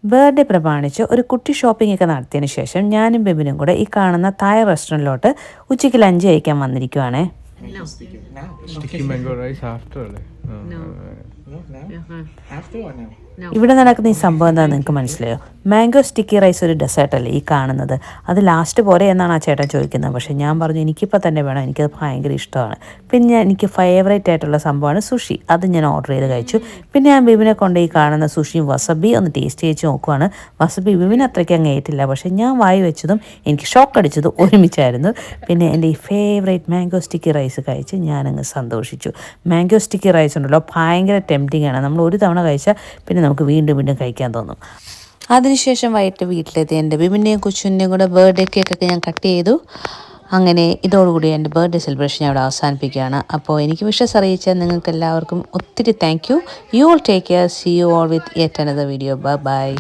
Birthday പ്രമാണിച്ച് ഒരു കുട്ടി ഷോപ്പിംഗ് ഒക്കെ നടത്തിയതിന് ശേഷം ഞാനും ബെബിനും കൂടെ ഈ കാണുന്ന തായ് റെസ്റ്റോറൻറ്റിലോട്ട് ഉച്ചയ്ക്ക് ലഞ്ച് കഴിക്കാൻ വന്നിരിക്കുവാണേ. No. Now. Sticky mango rice after. No, now? After or now? ഇവിടെ നടക്കുന്ന ഈ സംഭവം എന്താണെന്ന് നിങ്ങൾക്ക് മനസ്സിലായോ? മാംഗോ സ്റ്റിക്കി റൈസ് ഒരു ഡെസേർട്ടല്ലേ ഈ കാണുന്നത്. അത് ലാസ്റ്റ് പോരെ എന്നാണ് ആ ചേട്ടൻ ചോദിക്കുന്നത്. പക്ഷേ ഞാൻ പറഞ്ഞു എനിക്കിപ്പോൾ തന്നെ വേണം, എനിക്കത് ഭയങ്കര ഇഷ്ടമാണ്. പിന്നെ എനിക്ക് ഫേവറേറ്റ് ആയിട്ടുള്ള സംഭവമാണ് സുഷി. അത് ഞാൻ ഓർഡർ ചെയ്ത് കഴിച്ചു. പിന്നെ ഞാൻ ബിബിനെ കൊണ്ട് ഈ കാണുന്ന സുഷിയും വസബി ഒന്ന് ടേസ്റ്റ് ചെയ്ത് നോക്കുവാണ്. വസബി ബിബിന് അത്രയ്ക്ക് അങ്ങ് ഏറ്റില്ല, പക്ഷേ ഞാൻ വായി വെച്ചതും എനിക്ക് ഷോക്ക് അടിച്ചതും ഒരുമിച്ചായിരുന്നു. പിന്നെ എൻ്റെ ഈ ഫേവറേറ്റ് മാംഗോ സ്റ്റിക്കി റൈസ് കഴിച്ച് ഞാനങ്ങ് സന്തോഷിച്ചു. മാംഗോ സ്റ്റിക്കി റൈസ് ഉണ്ടല്ലോ ഭയങ്കര ടെംപ്റ്റിംഗ് ആണ്. നമ്മൾ ഒരു തവണ കഴിച്ചാൽ പിന്നെ നമുക്ക് വീണ്ടും വീണ്ടും കഴിക്കാൻ തോന്നും. അതിനുശേഷം വൈകിട്ട് വീട്ടിലെത്തി എൻ്റെ ബിബിൻ്റെയും കൊച്ചുവിൻ്റെയും കൂടെ ബർത്ത്ഡേ കേക്കൊക്കെ ഞാൻ കട്ട് ചെയ്തു. അങ്ങനെ ഇതോടുകൂടി എൻ്റെ ബർത്ത്ഡേ സെലിബ്രേഷൻ ഞാൻ ഇവിടെ അവസാനിപ്പിക്കുകയാണ്. അപ്പോൾ എനിക്ക് വിഷസ് അറിയിച്ചാൽ നിങ്ങൾക്ക് എല്ലാവർക്കും ഒത്തിരി thank you. You all take care. See you all with yet another video. Bye by.